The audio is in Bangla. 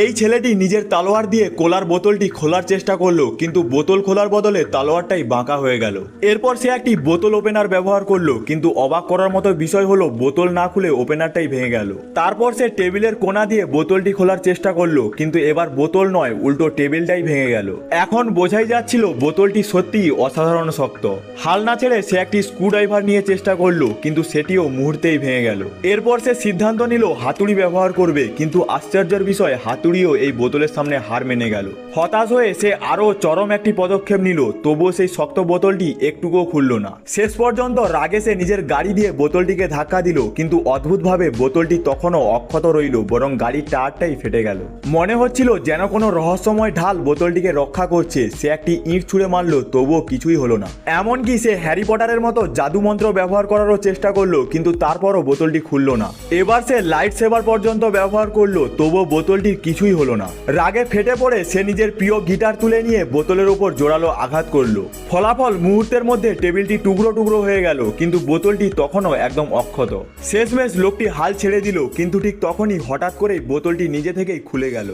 এই ছেলেটি নিজের তালোয়ার দিয়ে কোলার বোতলটি খোলার চেষ্টা করলো, কিন্তু বোতল খোলার বদলে তালোয়ারটাই বাঁকা হয়ে গেল। এরপর সে একটি বোতল ওপেনার ব্যবহার করলো, কিন্তু অবাক করার মতো বিষয় হলো বোতল না খুলে ওপেনারটাই ভেঙে গেল। তারপর সে টেবিলের কোণা দিয়ে বোতলটি খোলার চেষ্টা করলো, কিন্তু এবার বোতল নয়, উল্টো টেবিলটাই ভেঙে গেল। এখন বোঝাই যাচ্ছিল বোতলটি সত্যিই অসাধারণ শক্ত। হাল না ছেড়ে সে একটি স্ক্রুড্রাইভার নিয়ে চেষ্টা করলো, কিন্তু সেটিও মুহূর্তেই ভেঙে গেল। এরপর সে সিদ্ধান্ত নিল হাতুড়ি ব্যবহার করবে, কিন্তু আশ্চর্যের বিষয় হাতুড়িও এই বোতলের সামনে হার মেনে গেল। হতাশ হয়ে সে আরও চরম একটি পদক্ষেপ নিল, তবুও সেই শক্ত বোতলটি একটুকুও খুলল না। শেষ পর্যন্ত রাগে সে নিজের গাড়ি দিয়ে বোতলটিকে ধাক্কা দিল, কিন্তু অদ্ভুতভাবে বোতলটি তখনও অক্ষত রইল, বরং গাড়ির টায়ারটাই ফেটে গেল। মনে হচ্ছিল যেন কোনো রহস্যময় ঢাল বোতলটিকে রক্ষা করছে। সে একটি ইঁট ছুঁড়ে মারল, তবুও কিছুই হলো না। এমনকি সে হ্যারি পটারের মতো জাদু মন্ত্র ব্যবহার করারও চেষ্টা করলো, কিন্তু তারপরও বোতলটি খুলল না। এবার সে লাইট সেভার পর্যন্ত ব্যবহার করলো, তবুও বোতলটির কিছুই হলো না। রাগে ফেটে পড়ে সে নিজের প্রিয় গিটার তুলে নিয়ে বোতলের উপর জোরালো আঘাত করলো। ফলাফল মুহূর্তের মধ্যে টেবিলটি টুকরো টুকরো হয়ে গেল, কিন্তু বোতলটি তখনও একদম অক্ষত। শেষমেশ লোকটি হাল ছেড়ে দিল, কিন্তু ঠিক তখনই হঠাৎ করেই বোতলটি নিজে থেকেই খুলে গেল।